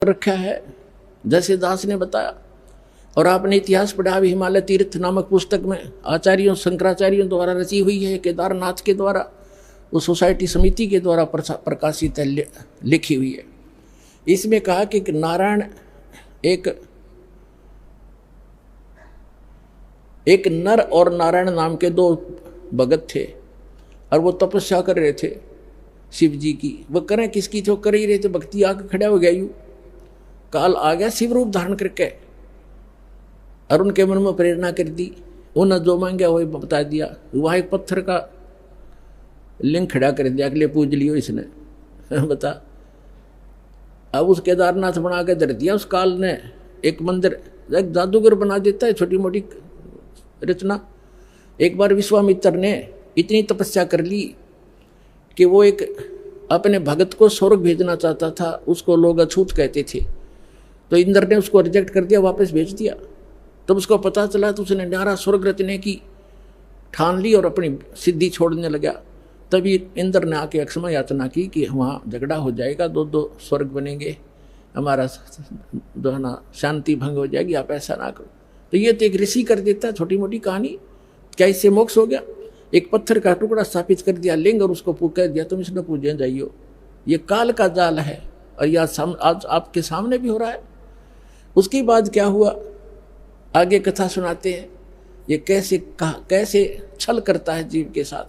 रखा है जैसे दास ने बताया। और आपने इतिहास पढ़ा भी, हिमालय तीर्थ नामक पुस्तक में आचार्यों शंकराचार्यों द्वारा रची हुई है, केदारनाथ के द्वारा, उस सोसाइटी समिति के द्वारा प्रकाशित है, लिखी हुई है। इसमें कहा कि नारायण एक नर और नारायण नाम के दो भगत थे और वो तपस्या कर रहे थे शिव जी की। वो करें किसकी थे? वो कर ही रहे थे भक्ति। आके खड़ा हो गया यूं, काल आ गया शिव रूप धारण करके और उनके मन में प्रेरणा कर दी। उन्हें जो मांगा वही बता दिया। वहाँ एक पत्थर का लिंग खड़ा कर दिया, अगले पूज लियो इसने बता। अब उस केदारनाथ बना के धर दिया। उस काल ने एक मंदिर, एक जादूगर बना देता है, छोटी मोटी रचना। एक बार विश्वामित्र ने इतनी तपस्या कर ली कि वो एक अपने भगत को स्वर्ग भेजना चाहता था, उसको लोग अछूत कहते थे, तो इंद्र ने उसको रिजेक्ट कर दिया, वापस भेज दिया। तब उसको पता चला तो उसने न्यारा स्वर्ग रचने की ठान ली और अपनी सिद्धि छोड़ने लगा। तभी इंद्र ने आके अक्षमा याचना की कि वहाँ झगड़ा हो जाएगा, दो स्वर्ग बनेंगे, हमारा जो है ना शांति भंग हो जाएगी, आप ऐसा ना करो। तो ये तो एक ऋषि कर देता है, छोटी मोटी कहानी। क्या इससे मोक्ष हो गया? एक पत्थर का टुकड़ा स्थापित कर दिया लिंग और उसको कह दिया तुम इसने पूजने जाइयो। ये काल का जाल है और यह आज आपके सामने भी हो रहा है। उसके बाद क्या हुआ आगे कथा सुनाते हैं। ये कैसे छल करता है जीव के साथ।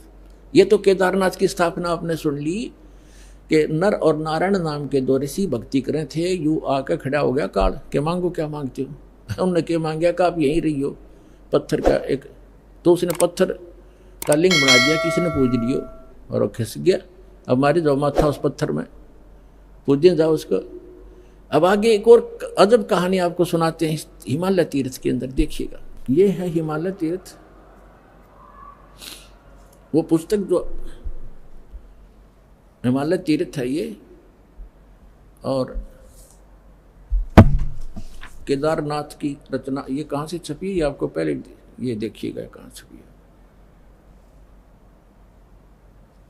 ये तो केदारनाथ की स्थापना आपने सुन ली कि नर और नारायण नाम के दो ऋषि भक्ति करें थे। यू आकर खड़ा हो गया काल के मांगो क्या मांगते हो? उन्होंने क्या मांगा कि आप यहीं रही हो। पत्थर का एक, तो उसने पत्थर का लिंग बना दिया, किसी ने पूज लियो और वो खिस गया। अब मारे जाओ माथा उस पत्थर में, पूजने जाओ उसको। अब आगे एक और अजब कहानी आपको सुनाते हैं हिमालय तीर्थ के अंदर, देखिएगा। ये है हिमालय तीर्थ, वो पुस्तक जो हिमालय तीर्थ है ये, और केदारनाथ की रचना। ये कहाँ से छपी है ये आपको पहले ये देखिएगा कहाँ छपी है।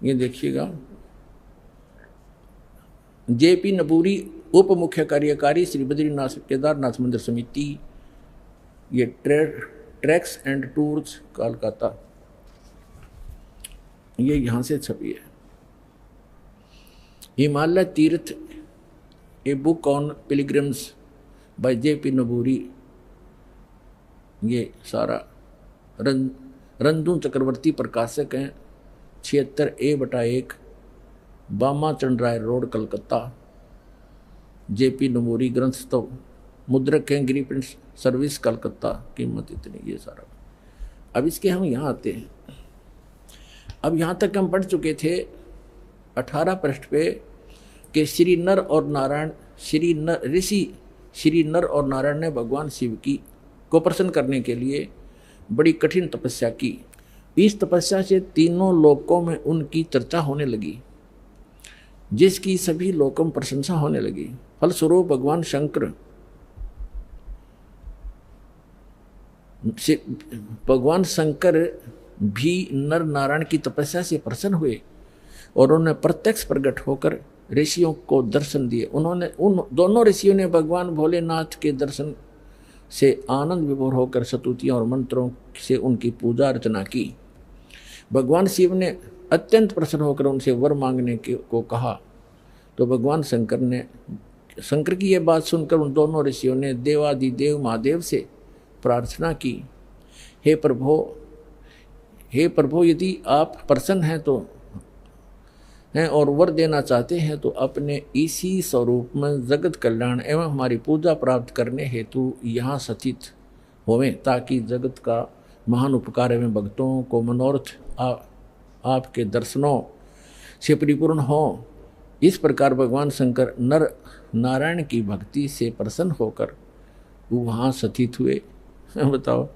ये देखिएगा, जेपी नबूरी, उप मुख्य कार्यकारी, श्री बद्रीनाथ केदारनाथ मंदिर समिति, ये ट्रैक्स एंड टूर्स कोलकाता, ये यहाँ से छपी है। Himalaya Tirth, a book on pilgrims by JP Naburi. ये सारा रंजू चक्रवर्ती प्रकाशक हैं, 76A/1, Bama Chandray road, Calcutta. JP Naburi ग्रंथस्तव, मुद्रक हैं गिरी प्रिंट सर्विस, कलकत्ता। कीमत इतनी, ये सारा। अब इसके हम यहाँ आते हैं। अब यहाँ तक हम पढ़ चुके थे 18 पृष्ठ पे कि श्री नर और नारायण, श्री नर और नारायण ने भगवान शिव को प्रसन्न करने के लिए बड़ी कठिन तपस्या की। इस तपस्या से तीनों लोकों में उनकी चर्चा होने लगी, जिसकी सभी लोकों में प्रशंसा होने लगी। फलस्वरूप भगवान शंकर भी नर नारायण की तपस्या से प्रसन्न हुए और उन्होंने प्रत्यक्ष प्रकट होकर ऋषियों को दर्शन दिए। उन दोनों ऋषियों ने भगवान भोलेनाथ के दर्शन से आनंद विभोर होकर स्तुतियों और मंत्रों से उनकी पूजा अर्चना की। भगवान शिव ने अत्यंत प्रसन्न होकर उनसे वर मांगने को कहा। तो भगवान शंकर की यह बात सुनकर उन दोनों ऋषियों ने देवादिदेव महादेव से प्रार्थना की, हे प्रभु, यदि आप प्रसन्न हैं और वर देना चाहते हैं तो अपने इसी स्वरूप में जगत कल्याण एवं हमारी पूजा प्राप्त करने हेतु यहाँ स्थित होवें, ताकि जगत का महान उपकार एवं भक्तों को मनोरथ आपके दर्शनों से परिपूर्ण हो। इस प्रकार भगवान शंकर नर नारायण की भक्ति से प्रसन्न होकर वहाँ स्थित हुए। बताओ, अब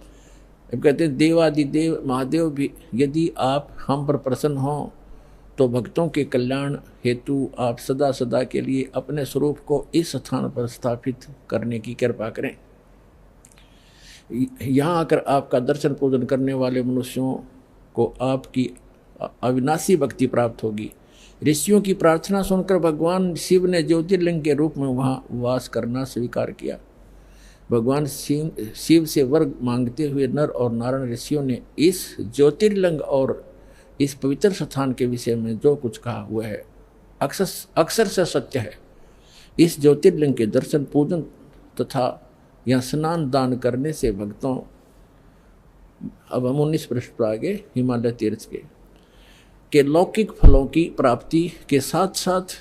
कहते हैं देवादिदेव महादेव भी यदि आप हम पर प्रसन्न हों तो भक्तों के कल्याण हेतु आप सदा सदा के लिए अपने स्वरूप को इस स्थान पर स्थापित करने की कृपा करें। यहाँ आकर आपका दर्शन पूजन करने वाले मनुष्यों को आपकी अविनाशी भक्ति प्राप्त होगी। ऋषियों की प्रार्थना सुनकर भगवान शिव ने ज्योतिर्लिंग के रूप में वहाँ वास करना स्वीकार किया। भगवान शिव से वर मांगते हुए नर और नारायण ऋषियों ने इस ज्योतिर्लिंग और इस पवित्र स्थान के विषय में जो कुछ कहा हुआ है अक्सर से सत्य है। इस ज्योतिर्लिंग के दर्शन, पूजन तथा या स्नान दान करने से भक्तों, अब हम 19 पृष्ठ पर आगे हिमालय तीर्थ के लौकिक फलों की प्राप्ति के साथ साथ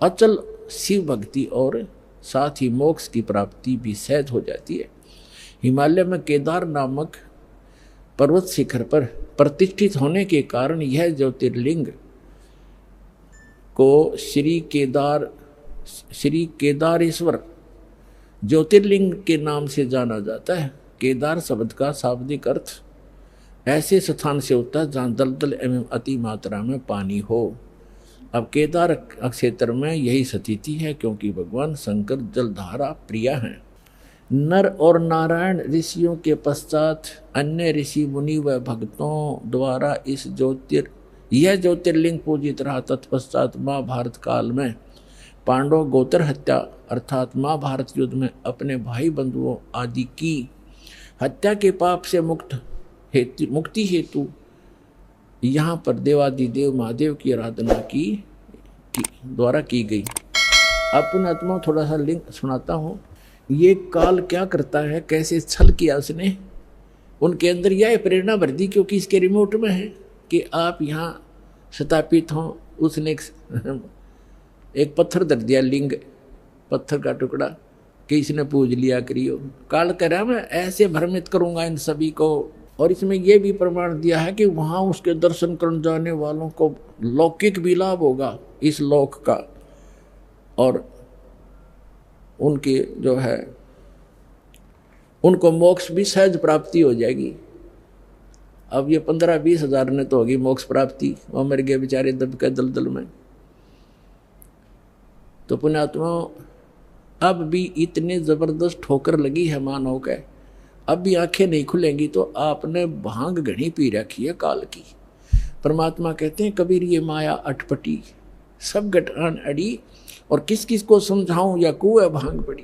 अचल शिव भक्ति और साथ ही मोक्ष की प्राप्ति भी सहज हो जाती है। हिमालय में केदार नामक पर्वत शिखर पर प्रतिष्ठित होने के कारण यह ज्योतिर्लिंग को श्री केदारेश्वर ज्योतिर्लिंग के नाम से जाना जाता है। केदार शब्द का शाब्दिक अर्थ ऐसे स्थान से होता है जहाँ दलदल एवं अति मात्रा में पानी हो। अब केदार क्षेत्र में यही स्थिति है क्योंकि भगवान शंकर जलधारा प्रिय हैं। नर और नारायण ऋषियों के पश्चात अन्य ऋषि मुनि व भक्तों द्वारा यह ज्योतिर्लिंग पूजित रहा। तत्पश्चात महाभारत काल में पांडव गोत्र हत्या अर्थात महाभारत युद्ध में अपने भाई बंधुओं आदि की हत्या के पाप से मुक्ति हेतु यहाँ पर देवादिदेव महादेव की आराधना द्वारा की गई। अब पुणात्मा थोड़ा सा लिंक सुनाता हूँ। ये काल क्या करता है, कैसे छल किया उसने, उनके अंदर यह प्रेरणा भर दी क्योंकि इसके रिमोट में है कि आप यहाँ स्थापित हों। उसने एक पत्थर धर दिया, लिंग पत्थर का टुकड़ा, कि इसने पूज लिया करियो। काल कह रहा मैं ऐसे भ्रमित करूँगा इन सभी को। और इसमें यह भी प्रमाण दिया है कि वहाँ उसके दर्शन करने जाने वालों को लौकिक भी लाभ होगा इस लोक का, और उनकी जो है उनको मोक्ष भी सहज प्राप्ति हो जाएगी। अब ये 15-20 हज़ार ने तो होगी मोक्ष प्राप्ति, वो मर गए बेचारे दब के दलदल में। तो पुण्यात्मा अब भी इतने जबरदस्त ठोकर लगी है मानव के, अब भी आंखें नहीं खुलेंगी तो आपने भांग घनी पी रखी है काल की। परमात्मा कहते हैं कबीर ये माया अटपटी सब गठान अड़ी, और किस किस को समझाऊं या कुएं भांग पड़ी।